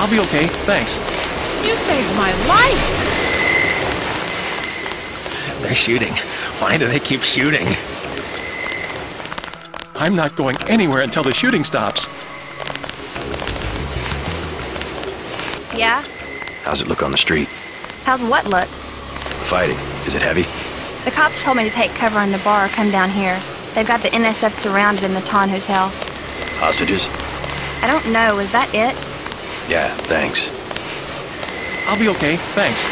I'll be okay, thanks. You saved my life! They're shooting. Why do they keep shooting? I'm not going anywhere until the shooting stops. Yeah? How's it look on the street? How's what look? Fighting. Is it heavy? The cops told me to take cover in the bar or come down here. They've got the NSF surrounded in the Ton Hotel. Hostages? I don't know, is that it? Yeah, thanks. I'll be okay, thanks.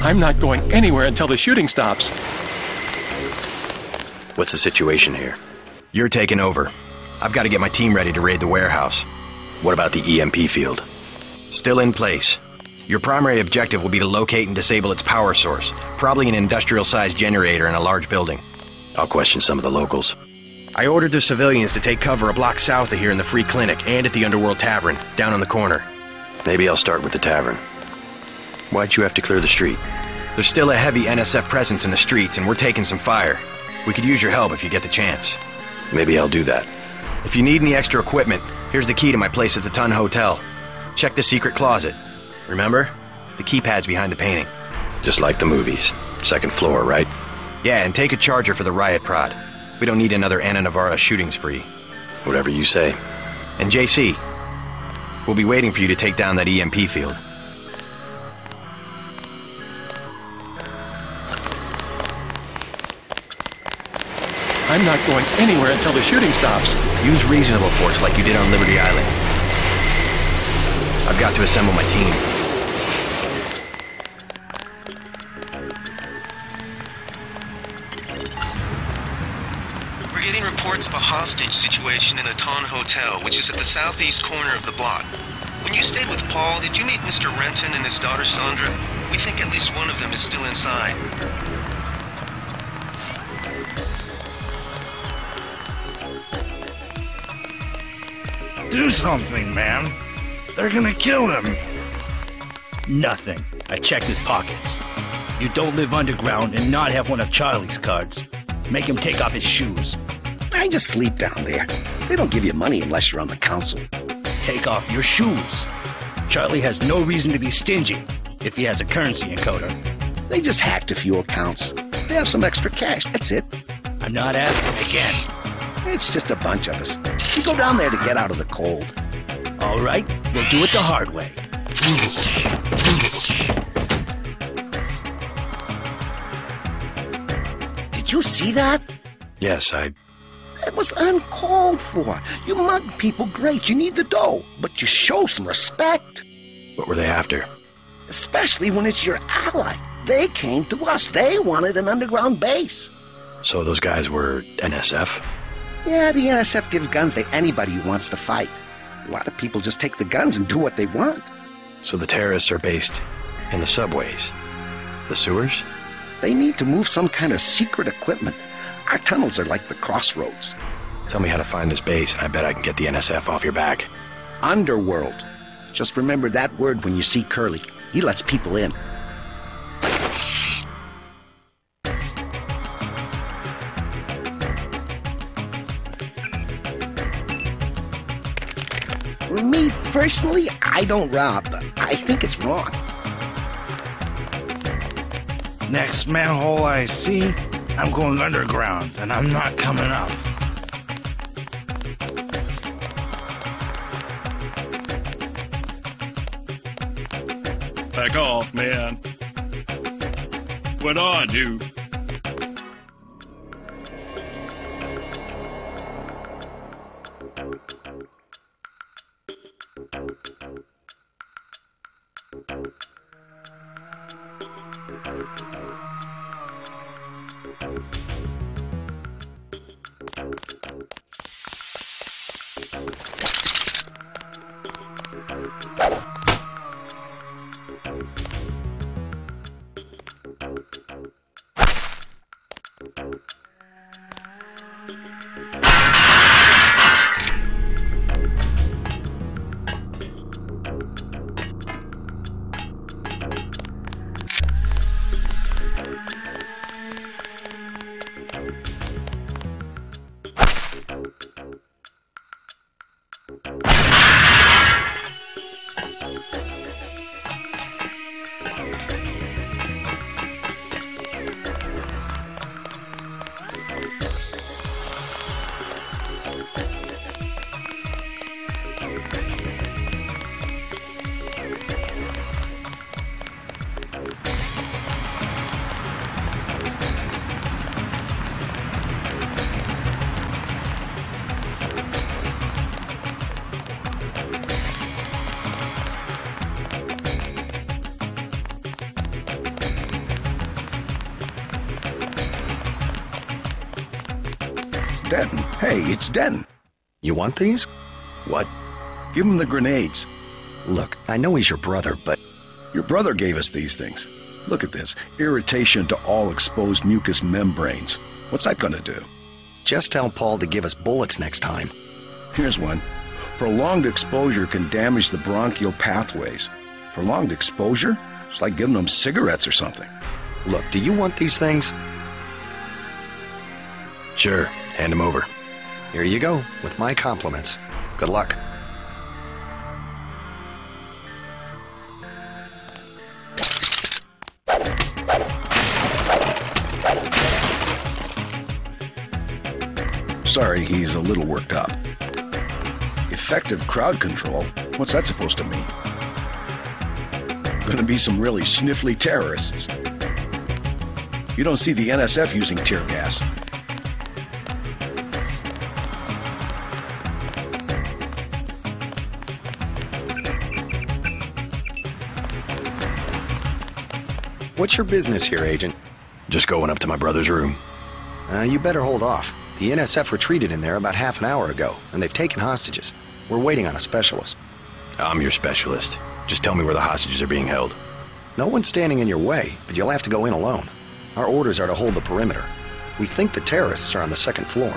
I'm not going anywhere until the shooting stops. What's the situation here? You're taking over. I've got to get my team ready to raid the warehouse. What about the EMP field? Still in place. Your primary objective will be to locate and disable its power source, probably an industrial-sized generator in a large building. I'll question some of the locals. I ordered the civilians to take cover a block south of here in the Free Clinic and at the Underworld Tavern, down on the corner. Maybe I'll start with the tavern. Why'd you have to clear the street? There's still a heavy NSF presence in the streets, and we're taking some fire. We could use your help if you get the chance. Maybe I'll do that. If you need any extra equipment, here's the key to my place at the Ton Hotel. Check the secret closet. Remember? The keypad's behind the painting. Just like the movies. Second floor, right? Yeah, and take a charger for the riot prod. We don't need another Anna Navarra shooting spree. Whatever you say. And JC, we'll be waiting for you to take down that EMP field. I'm not going anywhere until the shooting stops. Use reasonable force like you did on Liberty Island. I've got to assemble my team. We're getting reports of a hostage situation in the Ton Hotel, which is at the southeast corner of the block. When you stayed with Paul, did you meet Mr. Renton and his daughter Sandra? We think at least one of them is still inside. Do something, man. They're gonna kill him. Nothing. I checked his pockets. You don't live underground and not have one of Charlie's cards. Make him take off his shoes. I just sleep down there. They don't give you money unless you're on the council. Take off your shoes. Charlie has no reason to be stingy if he has a currency encoder. They just hacked a few accounts. They have some extra cash, that's it. I'm not asking again. It's just a bunch of us. We go down there to get out of the cold. All right, we'll do it the hard way. Did you see that? Yes, That was uncalled for. You mug people, great, you need the dough. But you show some respect. What were they after? Especially when it's your ally. They came to us. They wanted an underground base. So those guys were NSF? Yeah, the NSF gives guns to anybody who wants to fight. A lot of people just take the guns and do what they want. So the terrorists are based in the subways? The sewers? They need to move some kind of secret equipment. Our tunnels are like the crossroads. Tell me how to find this base, and I bet I can get the NSF off your back. Underworld. Just remember that word when you see Curly. He lets people in. Me, personally, I don't rob, but I think it's wrong. Next manhole I see, I'm going underground, and I'm not coming up. Back off, man. What do I do? Denton. Hey, it's Denton. You want these? What? Give him the grenades. Look, I know he's your brother, but... Your brother gave us these things. Look at this. Irritation to all exposed mucous membranes. What's that gonna do? Just tell Paul to give us bullets next time. Here's one. Prolonged exposure can damage the bronchial pathways. Prolonged exposure? It's like giving them cigarettes or something. Look, do you want these things? Sure, hand them over. Here you go, with my compliments. Good luck. Sorry, he's a little worked up. Effective crowd control? What's that supposed to mean? Gonna be some really sniffly terrorists. You don't see the NSF using tear gas. What's your business here, Agent? Just going up to my brother's room. You better hold off. The NSF retreated in there about half an hour ago, and they've taken hostages. We're waiting on a specialist. I'm your specialist. Just tell me where the hostages are being held. No one's standing in your way, but you'll have to go in alone. Our orders are to hold the perimeter. We think the terrorists are on the second floor.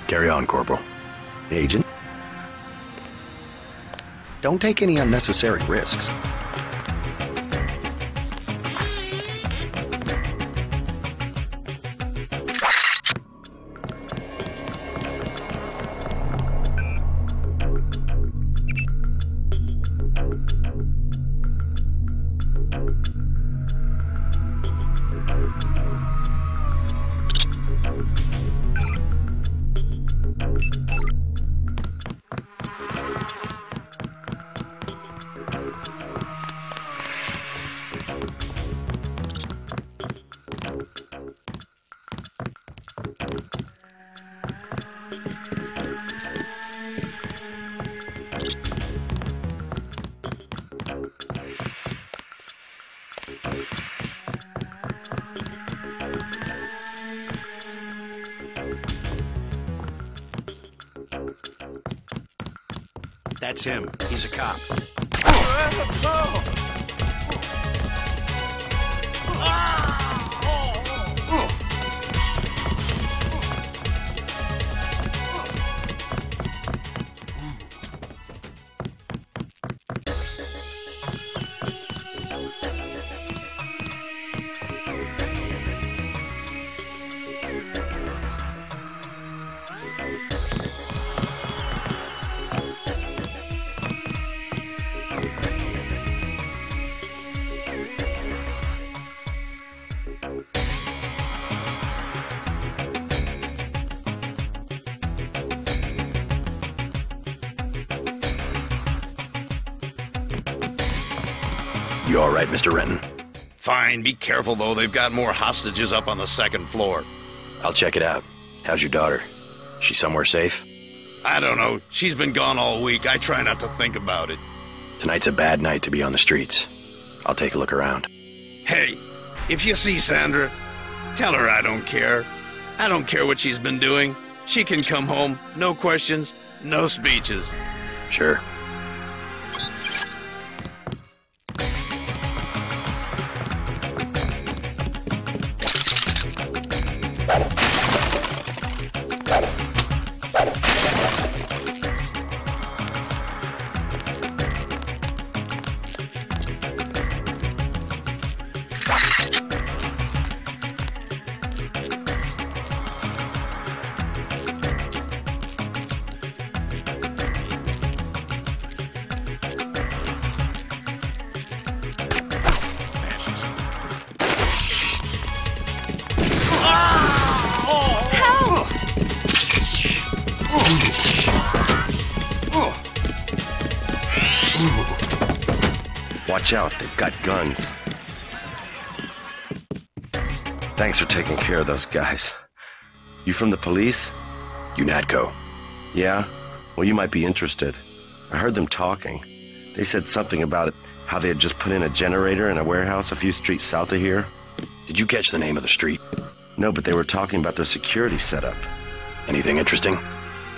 Carry on, Corporal. Agent? Don't take any unnecessary risks. That's him. He's a cop. You all right, Mr. Renton? Fine. Be careful, though. They've got more hostages up on the second floor. I'll check it out. How's your daughter? She somewhere safe? I don't know. She's been gone all week. I try not to think about it. Tonight's a bad night to be on the streets. I'll take a look around. Hey, if you see Sandra, tell her I don't care. I don't care what she's been doing. She can come home. No questions, no speeches. Sure. Watch out, they've got guns. Thanks for taking care of those guys. You from the police? UNATCO. Yeah? Well, you might be interested. I heard them talking. They said something about how they had just put in a generator in a warehouse a few streets south of here. Did you catch the name of the street? No, but they were talking about their security setup. Anything interesting?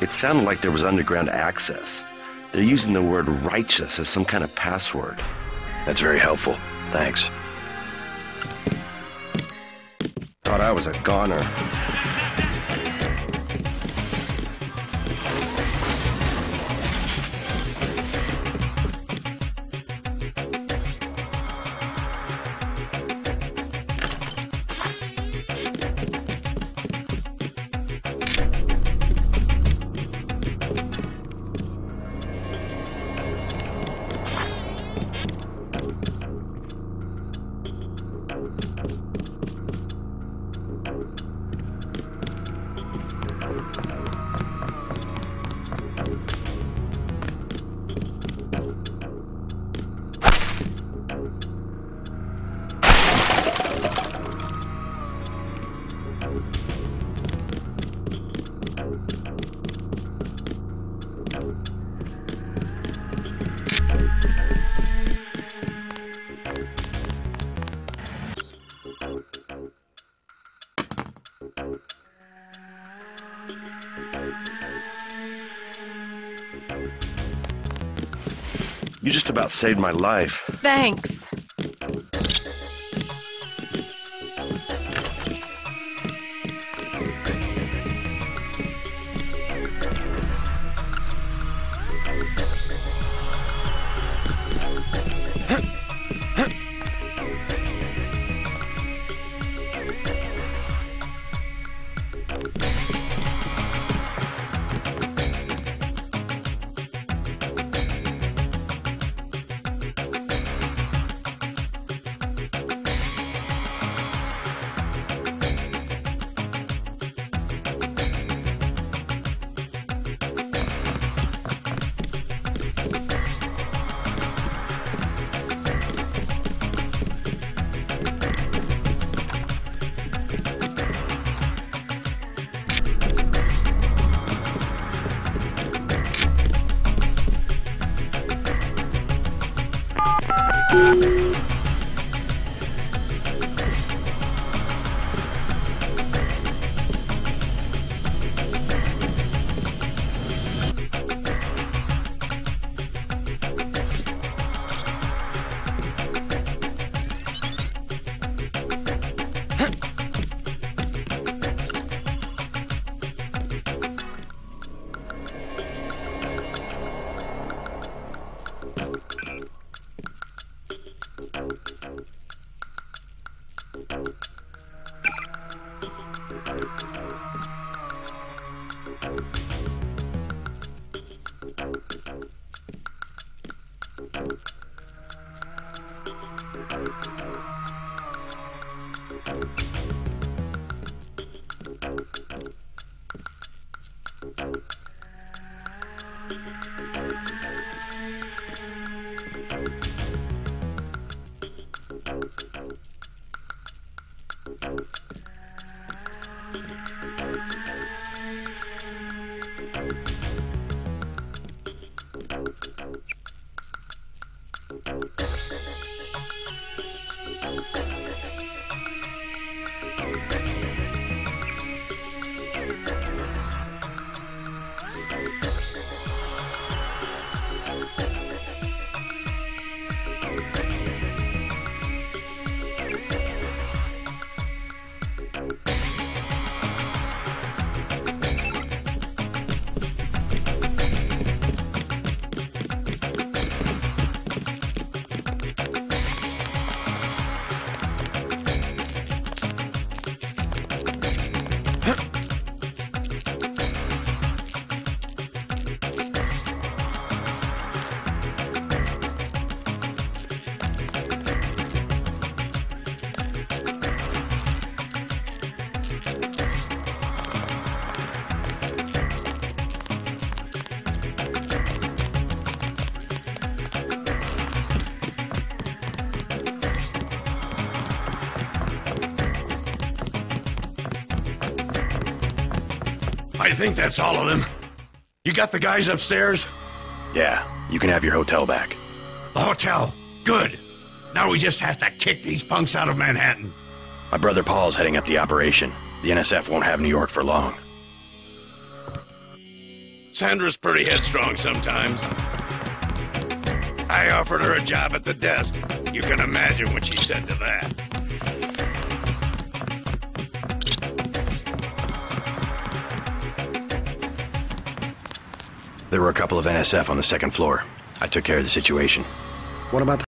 It sounded like there was underground access. They're using the word righteous as some kind of password. That's very helpful. Thanks. Thought I was a goner. You just about saved my life. Thanks. I think that's all of them. You got the guys upstairs? Yeah, you can have your hotel back. The hotel? Good. Now we just have to kick these punks out of Manhattan. My brother Paul's heading up the operation. The NSF won't have New York for long. Sandra's pretty headstrong sometimes. I offered her a job at the desk. You can imagine what she said to that. There were a couple of NSF on the second floor. I took care of the situation. What about the